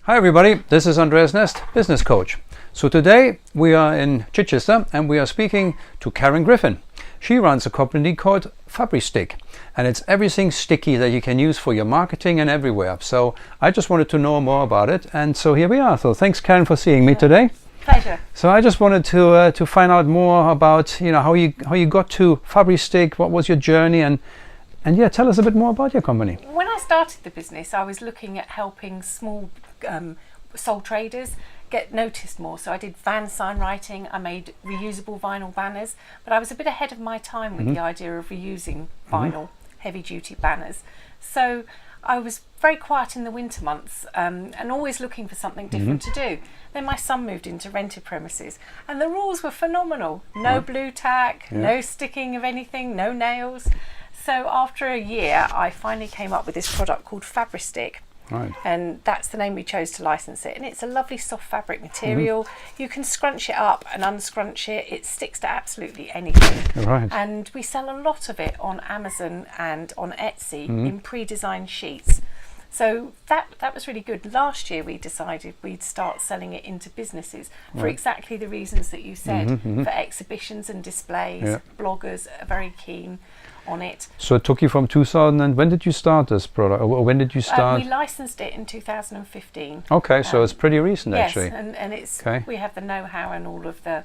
Hi everybody, this is Andreas Nest, business coach. So today we are in Chichester and we are speaking to Karen Griffin. She runs a company called FabriStick and it's everything sticky that you can use for your marketing and everywhere. So I just wanted to know more about it, and so here we are. So thanks Karen for seeing me today. Pleasure. So I just wanted to find out more about how you got to FabriStick. What was your journey, and yeah, tell us a bit more about your company. When I started the business, I was looking at helping small sole traders get noticed more. So I did van sign writing, I made reusable vinyl banners, but I was a bit ahead of my time with the idea of reusing vinyl heavy duty banners. So I was very quiet in the winter months and always looking for something different to do. Then my son moved into rented premises and the rules were phenomenal. No blue tack, no sticking of anything, no nails. So after a year, I finally came up with this product called FabriStick. Right. And that's the name we chose to license it. And it's a lovely soft fabric material. You can scrunch it up and unscrunch it. It sticks to absolutely anything. Right. And we sell a lot of it on Amazon and on Etsy in pre-designed sheets. So that was really good. Last year we decided we'd start selling it into businesses for exactly the reasons that you said, for exhibitions and displays. Bloggers are very keen on it. So it took you from 2000, and when did you start this product, or when did you start? We licensed it in 2015. Okay, so it's pretty recent actually. Yes, and it's we have the know-how and all of the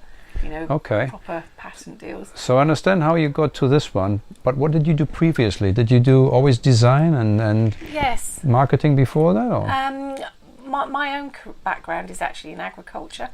proper patent deals. So I understand how you got to this one, but what did you do previously? Did you do always design and yes, marketing before that? Or? My own background is actually in agriculture.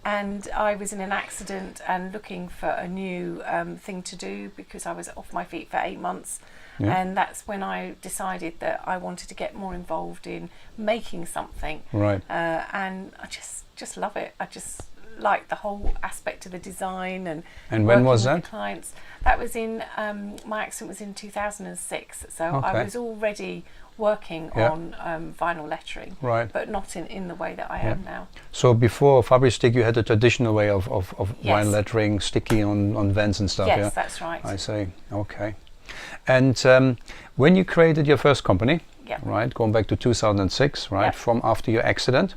And I was in an accident and looking for a new thing to do because I was off my feet for 8 months. And that's when I decided that I wanted to get more involved in making something. Right. And I just love it. I just like the whole aspect of the design and when was with that? the clients. That was in my accident was in 2006. So I was already working on vinyl lettering, but not in the way that I am now. So before FabriStick you had the traditional way of vinyl lettering, sticky on vents and stuff. Yes, that's right. I see. Okay. And when you created your first company, right, going back to 2006, right, from after your accident,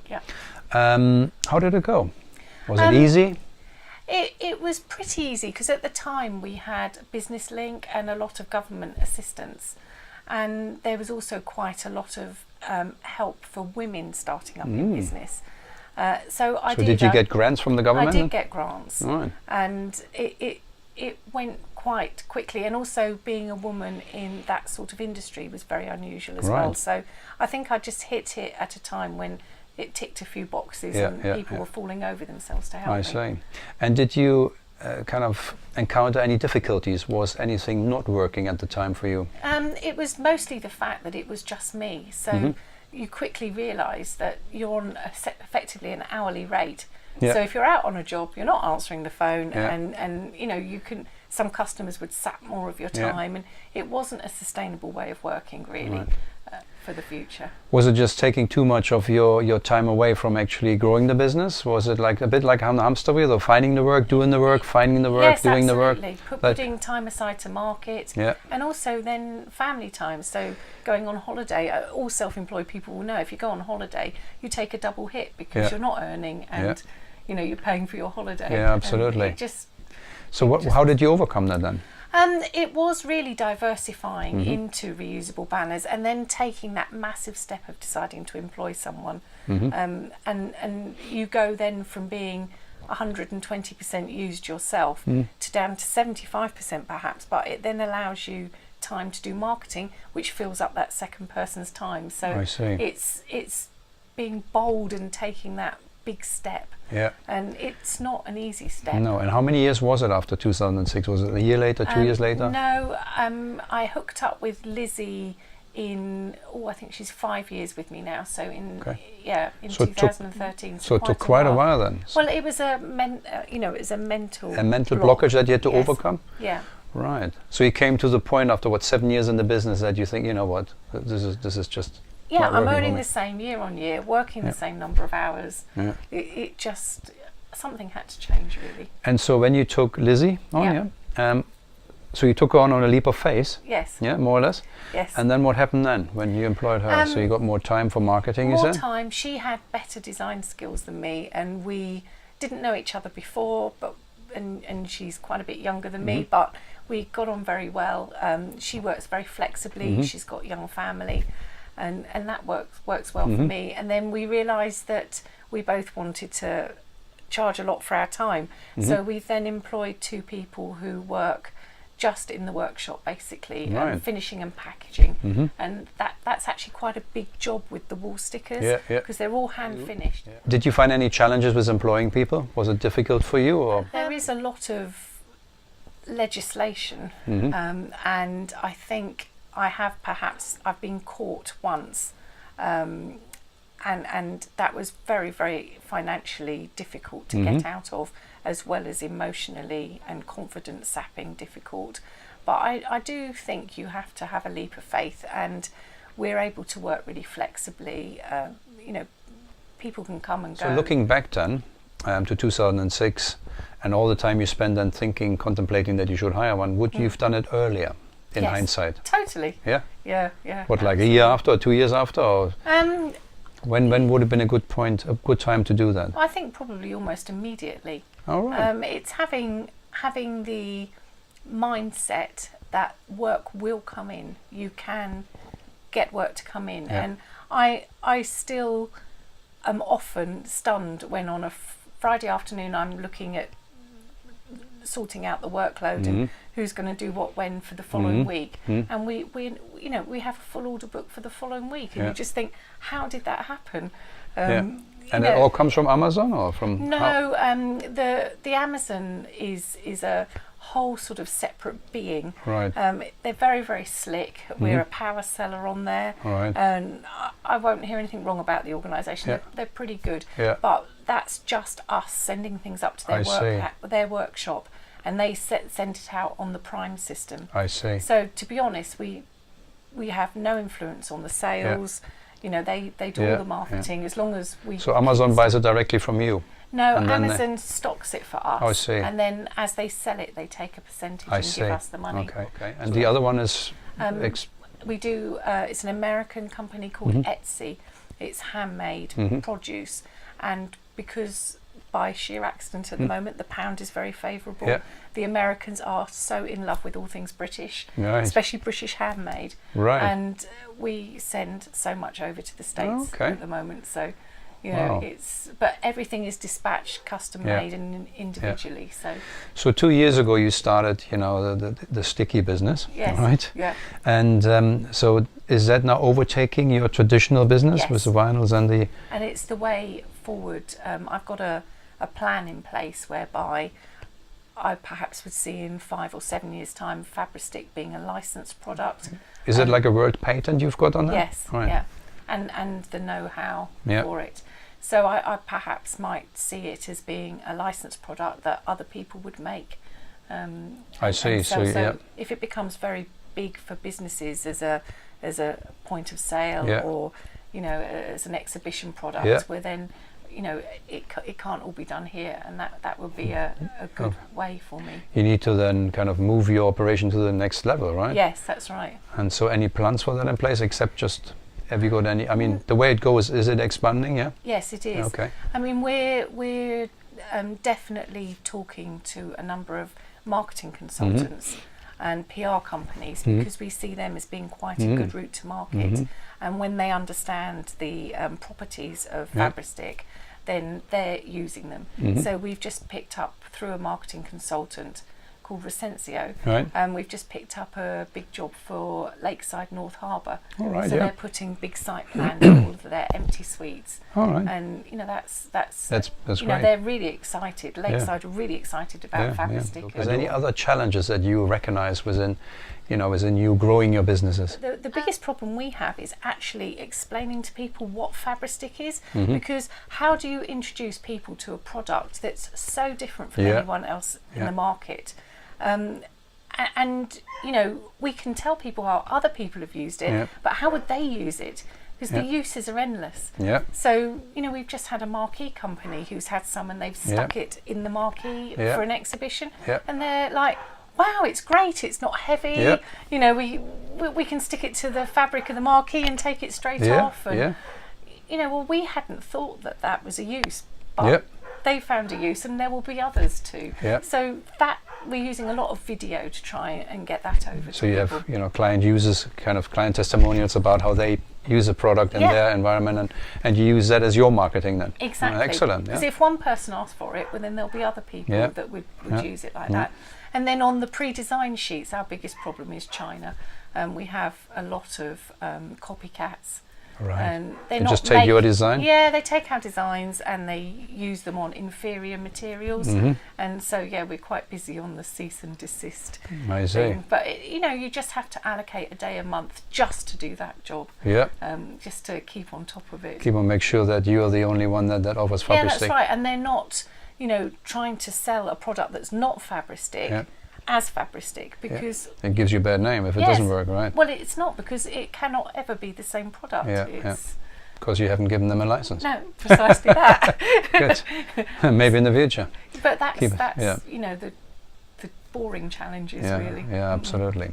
how did it go? Was it easy? It was pretty easy because at the time we had Business Link and a lot of government assistance. And there was also quite a lot of help for women starting up in business. So did you get grants from the government? I did get grants, right. And it went quite quickly. And also being a woman in that sort of industry was very unusual as well. So I think I just hit it at a time when it ticked a few boxes and people were falling over themselves to help me. I see. And did you kind of encounter any difficulties? Was anything not working at the time for you? It was mostly the fact that it was just me. So you quickly realise that you're on effectively an hourly rate. So if you're out on a job, you're not answering the phone, and you can. Some customers would sap more of your time, and it wasn't a sustainable way of working really. For the future. Was it just taking too much of your time away from actually growing the business? Was it like a bit like on the hamster wheel, or finding the work, doing the work, finding the work, doing the work? Yes, absolutely. Putting time aside to market, and also then family time. So going on holiday, all self-employed people will know if you go on holiday, you take a double hit because you're not earning and you're paying for your holiday. Yeah, absolutely. How did you overcome that then? It was really diversifying into reusable banners and then taking that massive step of deciding to employ someone. And you go then from being 120% used yourself to down to 75% perhaps, but it then allows you time to do marketing, which fills up that second person's time. So it's being bold and taking that big step. And it's not an easy step. No. And how many years was it after 2006? Was it a year later, 2 years later? No, I hooked up with Lizzie in I think she's 5 years with me now. So in 2013. So it took quite a while then. Well, it was a mental blockage that you had to overcome. Yeah. Right. So you came to the point after 7 years in the business that you think, you know what, this is just. Yeah, I'm earning the same year on year, working the same number of hours. It just, something had to change really. And so when you took Lizzie on, So you took her on a leap of faith? Yes. Yeah, more or less? Yes. And then what happened then when you employed her? So you got more time for marketing, you said? More time. She had better design skills than me, and we didn't know each other before, and she's quite a bit younger than me, but we got on very well. She works very flexibly. She's got a young family, and that works well for me. And then we realised that we both wanted to charge a lot for our time. So we then employed 2 people who work just in the workshop, basically, finishing and packaging. And that's actually quite a big job with the wall stickers, because they're all hand finished. Did you find any challenges with employing people? Was it difficult for you? Or there is a lot of legislation, and I think I've been caught once, and that was very, very financially difficult to get out of, as well as emotionally and confidence sapping difficult. But I do think you have to have a leap of faith, and we're able to work really flexibly. People can come and go. So looking back then to 2006, and all the time you spend then thinking, contemplating that you should hire one, would you have done it earlier in hindsight? Totally. Yeah? Yeah. What, like a year after or 2 years after? Or when would have been a good time to do that? I think probably almost immediately. All right. It's having the mindset that work will come in. You can get work to come in, and I still am often stunned when on a Friday afternoon I'm looking at sorting out the workload and who's going to do what when for the following week, and we have a full order book for the following week, and you just think, how did that happen? And it all comes from Amazon or from? No, the Amazon is a whole sort of separate being. Right. They're very, very slick. We're a power seller on there, right. And I won't hear anything wrong about the organisation. They're pretty good. Yeah. But that's just us sending things up to their workshop, and they send it out on the Prime system. I see. So to be honest, we have no influence on the sales. They do all the marketing, as long as we. So Amazon buys it directly from you? No, Amazon stocks it for us. I see. And then as they sell it, they take a percentage and give us the money. Okay. And the other one is? We do, it's an American company called Etsy. It's handmade produce. And because by sheer accident at the moment, the pound is very favourable. The Americans are so in love with all things British, especially British handmade. Right. And we send so much over to the States at the moment. So, but everything is dispatched, custom made and individually. So 2 years ago you started, the sticky business, right? Yeah. And so is that now overtaking your traditional business with the vinyls and the? And it's the way forward. I've got a plan in place whereby I perhaps would see in 5 or 7 years' time FabriStick being a licensed product. Is it like a world patent you've got on that? Yes, right. And the know-how for it. So I perhaps might see it as being a licensed product that other people would make. I see. So if it becomes very big for businesses as a point of sale or as an exhibition product, where then it can't all be done here, and that would be a good way for me. You need to then kind of move your operation to the next level, right? Yes, that's right. And so any plans for that in place, except just, have you got any, I mean, the way it goes, is it expanding, Yes, it is. Okay. I mean, we're definitely talking to a number of marketing consultants and PR companies, because we see them as being quite a good route to market. And when they understand the properties of FabriStick, then they're using them. So we've just picked up through a marketing consultant called Recensio, we've just picked up a big job for Lakeside North Harbour. So they're putting big site plans on all of their empty suites. And that's great. They're really excited. Lakeside are really excited about FabriStick. Is there any other challenges that you recognise within you growing your businesses? The biggest problem we have is actually explaining to people what FabriStick is, because how do you introduce people to a product that's so different from anyone else in the market? And we can tell people how other people have used it, but how would they use it? Because the uses are endless. So we've just had a marquee company who's had some, and they've stuck it in the marquee for an exhibition, and they're like, wow, it's great, it's not heavy. Yep. You know, we can stick it to the fabric of the marquee and take it straight off. And, you know, well, we hadn't thought that was a use, but they found a use, and there will be others too. So that we're using a lot of video to try and get that over to people. So you have, you know, client testimonials about how they use a product in their environment, and you use that as your marketing then. Exactly. Excellent. Because if one person asks for it, well, then there'll be other people that would use it like that. And then on the pre-designed sheets, our biggest problem is China. We have a lot of copycats. Right. And they just take your design? Yeah, they take our designs and they use them on inferior materials. And so, we're quite busy on the cease and desist thing. But, you know, you just have to allocate a day a month just to do that job. Just to keep on top of it. Make sure that you're the only one that offers FabriStick. Yeah, that's right. And they're not, you know, trying to sell a product that's not FabriStick as FabriStick, because it gives you a bad name if it doesn't work, right? Well, it's not, because it cannot ever be the same product. Because you haven't given them a license. No, precisely that. Good. Maybe in the future. But that's you know, the boring challenges really. Yeah, absolutely.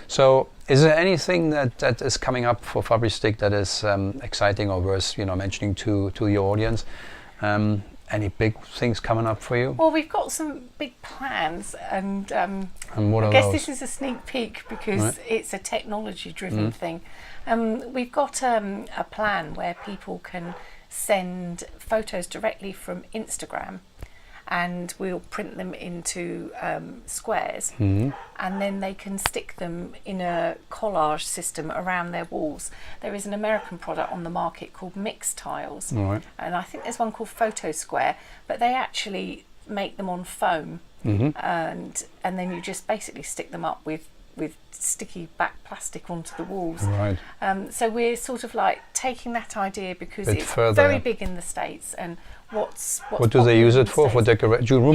So is there anything that is coming up for FabriStick that is exciting or worth, you know, mentioning to your audience? Any big things coming up for you? Well, we've got some big plans, and what I are guess those? this is a sneak peek, because it's a technology-driven thing. We've got a plan where people can send photos directly from Instagram, and we'll print them into squares, and then they can stick them in a collage system around their walls. There is an American product on the market called Mix Tiles, and I think there's one called Photo Square, but they actually make them on foam, and then you just basically stick them up with sticky back plastic onto the walls. So we're sort of like taking that idea, because it's very big in the States, and what do they use it for? For room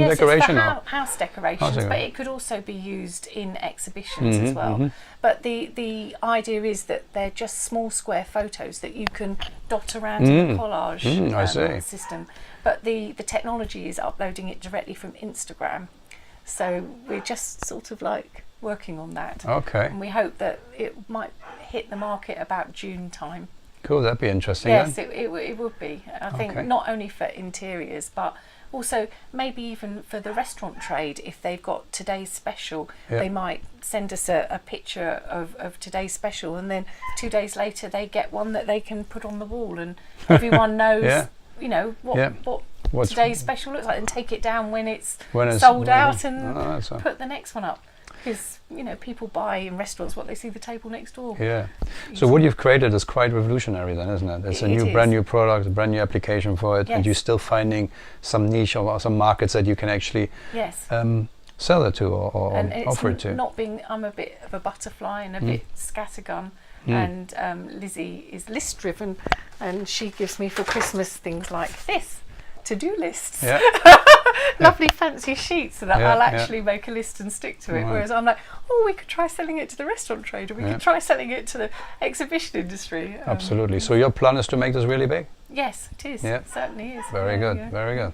decoration? It's for house decorations, but it could also be used in exhibitions as well. But the idea is that they're just small square photos that you can dot around in the collage system. But the technology is uploading it directly from Instagram. So we're just sort of like working on that. And we hope that it might hit the market about June time. Cool, that'd be interesting. Yes, it would be. I think not only for interiors, but also maybe even for the restaurant trade. If they've got today's special, they might send us a picture of today's special, and then 2 days later they get one that they can put on the wall, and everyone knows, you know, what today's special looks like, and take it down when it's sold out, and put the next one up. Because, you know, people buy in restaurants what they see the table next door. So what you've created is quite revolutionary then, isn't it? It's a brand new product, a brand new application for it, and you're still finding some niche or some markets that you can actually sell it to or offer it to. I'm a bit of a butterfly and a bit scattergun, and Lizzie is list driven, and she gives me for Christmas things like this. To-do lists, lovely fancy sheets, so that I'll actually make a list and stick to it. Whereas I'm like, we could try selling it to the restaurant trade, or we could try selling it to the exhibition industry. Absolutely. So your plan is to make this really big? Yes, it is. It certainly is. Very good. Very good.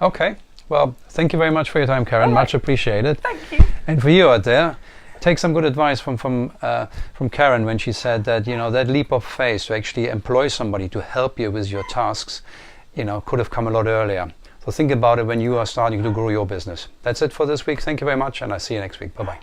Okay. Well, thank you very much for your time, Karen. Much appreciated. Thank you. And for you out there, take some good advice from Karen when she said that, you know, that leap of faith to actually employ somebody to help you with your tasks, you know, could have come a lot earlier. So think about it when you are starting to grow your business. That's it for this week. Thank you very much, and I'll see you next week. Bye-bye.